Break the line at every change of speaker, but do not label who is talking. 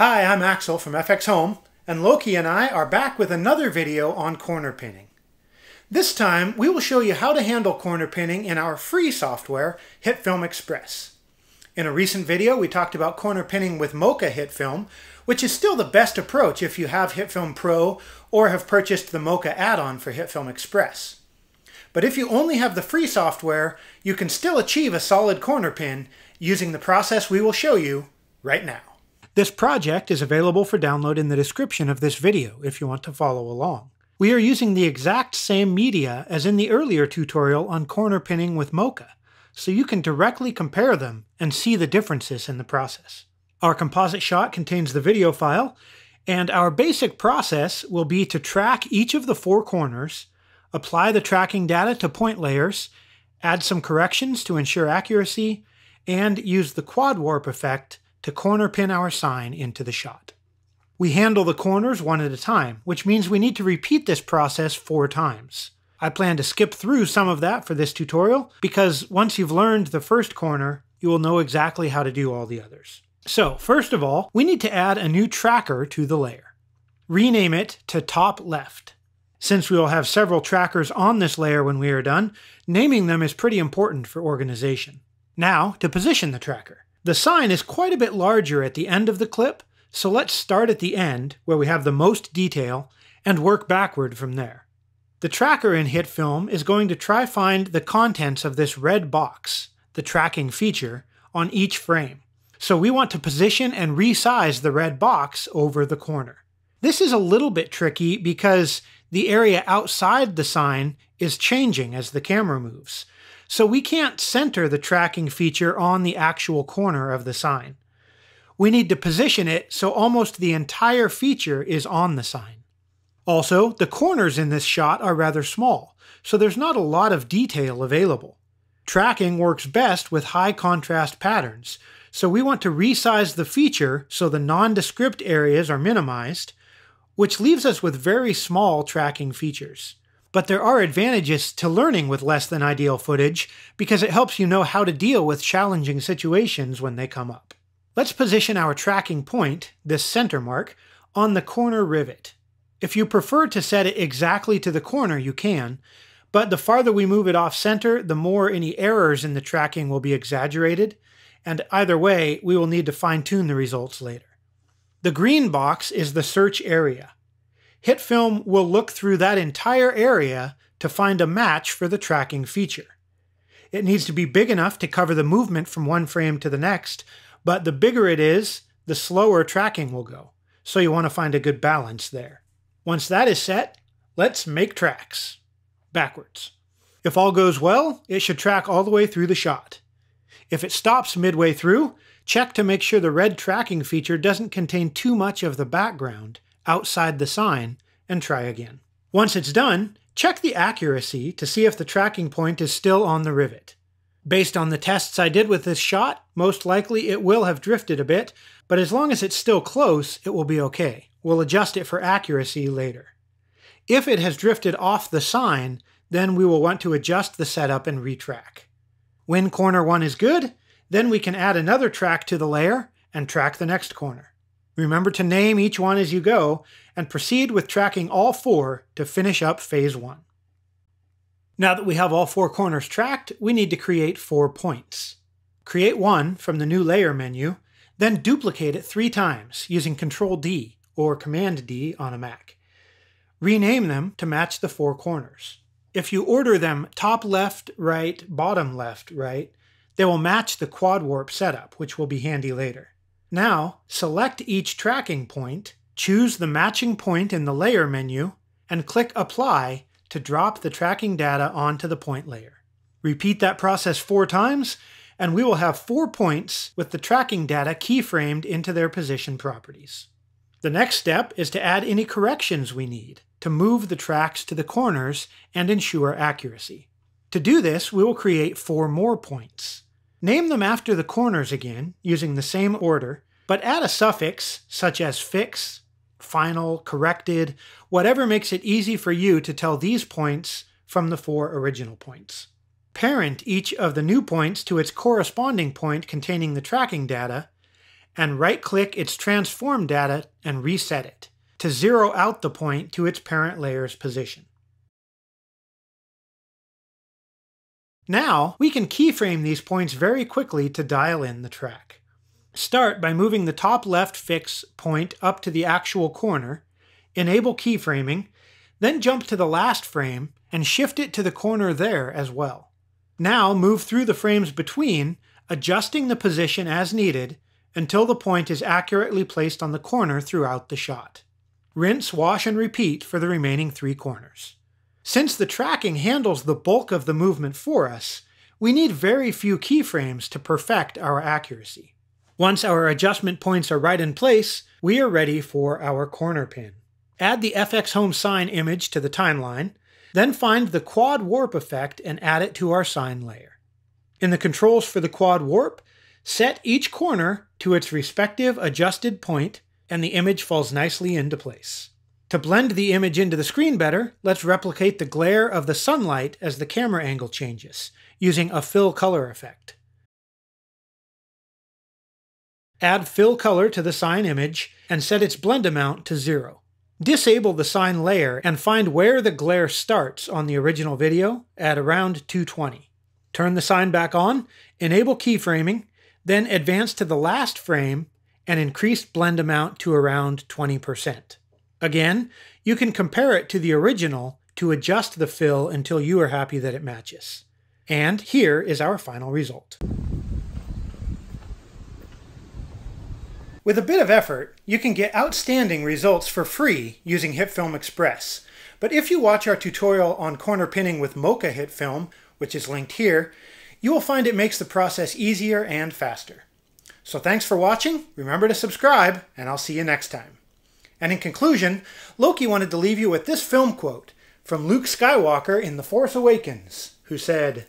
Hi, I'm Axel from FXhome, and Loki and I are back with another video on corner pinning. This time, we will show you how to handle corner pinning in our free software, HitFilm Express. In a recent video, we talked about corner pinning with Mocha HitFilm, which is still the best approach if you have HitFilm Pro or have purchased the Mocha add-on for HitFilm Express. But if you only have the free software, you can still achieve a solid corner pin using the process we will show you right now. This project is available for download in the description of this video if you want to follow along. We are using the exact same media as in the earlier tutorial on corner pinning with Mocha, so you can directly compare them and see the differences in the process. Our composite shot contains the video file, and our basic process will be to track each of the four corners, apply the tracking data to point layers, add some corrections to ensure accuracy, and use the quad warp effect to corner pin our sign into the shot. We handle the corners one at a time, which means we need to repeat this process 4 times. I plan to skip through some of that for this tutorial, because once you've learned the first corner, you will know exactly how to do all the others. So, first of all, we need to add a new tracker to the layer. Rename it to top left. Since we will have several trackers on this layer when we are done, naming them is pretty important for organization. Now, to position the tracker. The sign is quite a bit larger at the end of the clip, so let's start at the end, where we have the most detail, and work backward from there. The tracker in HitFilm is going to try find the contents of this red box, the tracking feature, on each frame. So we want to position and resize the red box over the corner. This is a little bit tricky because the area outside the sign is changing as the camera moves. So we can't center the tracking feature on the actual corner of the sign. We need to position it so almost the entire feature is on the sign. Also, the corners in this shot are rather small, so there's not a lot of detail available. Tracking works best with high contrast patterns, so we want to resize the feature so the nondescript areas are minimized, which leaves us with very small tracking features. But there are advantages to learning with less than ideal footage because it helps you know how to deal with challenging situations when they come up. Let's position our tracking point, this center mark, on the corner rivet. If you prefer to set it exactly to the corner, you can, but the farther we move it off center, the more any errors in the tracking will be exaggerated, and either way, we will need to fine-tune the results later. The green box is the search area. HitFilm will look through that entire area to find a match for the tracking feature. It needs to be big enough to cover the movement from one frame to the next, but the bigger it is, the slower tracking will go, so you want to find a good balance there. Once that is set, let's make tracks. Backwards. If all goes well, it should track all the way through the shot. If it stops midway through, check to make sure the red tracking feature doesn't contain too much of the background outside the sign, and try again. Once it's done, check the accuracy to see if the tracking point is still on the rivet. Based on the tests I did with this shot, most likely it will have drifted a bit, but as long as it's still close, it will be okay. We'll adjust it for accuracy later. If it has drifted off the sign, then we will want to adjust the setup and retrack. When corner 1 is good, then we can add another track to the layer and track the next corner. Remember to name each one as you go, and proceed with tracking all 4 to finish up phase 1. Now that we have all 4 corners tracked, we need to create 4 points. Create one from the new layer menu, then duplicate it 3 times using Ctrl-D or Command-D on a Mac. Rename them to match the 4 corners. If you order them top left, right, bottom left, right, they will match the quad warp setup, which will be handy later. Now, select each tracking point, choose the matching point in the layer menu, and click Apply to drop the tracking data onto the point layer. Repeat that process 4 times, and we will have 4 points with the tracking data keyframed into their position properties. The next step is to add any corrections we need to move the tracks to the corners and ensure accuracy. To do this, we will create 4 more points. Name them after the corners again, using the same order, but add a suffix such as fix, final, corrected, whatever makes it easy for you to tell these points from the 4 original points. Parent each of the new points to its corresponding point containing the tracking data, and right-click its transform data and reset it to zero out the point to its parent layer's position. Now, we can keyframe these points very quickly to dial in the track. Start by moving the top left fix point up to the actual corner, enable keyframing, then jump to the last frame and shift it to the corner there as well. Now move through the frames between, adjusting the position as needed until the point is accurately placed on the corner throughout the shot. Rinse, wash, and repeat for the remaining 3 corners. Since the tracking handles the bulk of the movement for us, we need very few keyframes to perfect our accuracy. Once our adjustment points are right in place, we are ready for our corner pin. Add the FXhome sign image to the timeline, then find the quad warp effect and add it to our sign layer. In the controls for the quad warp, set each corner to its respective adjusted point, and the image falls nicely into place. To blend the image into the screen better, let's replicate the glare of the sunlight as the camera angle changes, using a fill color effect. Add fill color to the sign image and set its blend amount to 0. Disable the sign layer and find where the glare starts on the original video at around 220. Turn the sign back on, enable keyframing, then advance to the last frame and increase blend amount to around 20%. Again, you can compare it to the original to adjust the fill until you are happy that it matches. And here is our final result. With a bit of effort, you can get outstanding results for free using HitFilm Express. But if you watch our tutorial on corner pinning with Mocha HitFilm, which is linked here, you will find it makes the process easier and faster. So thanks for watching, remember to subscribe, and I'll see you next time. And in conclusion, Loki wanted to leave you with this film quote from Luke Skywalker in The Force Awakens, who said,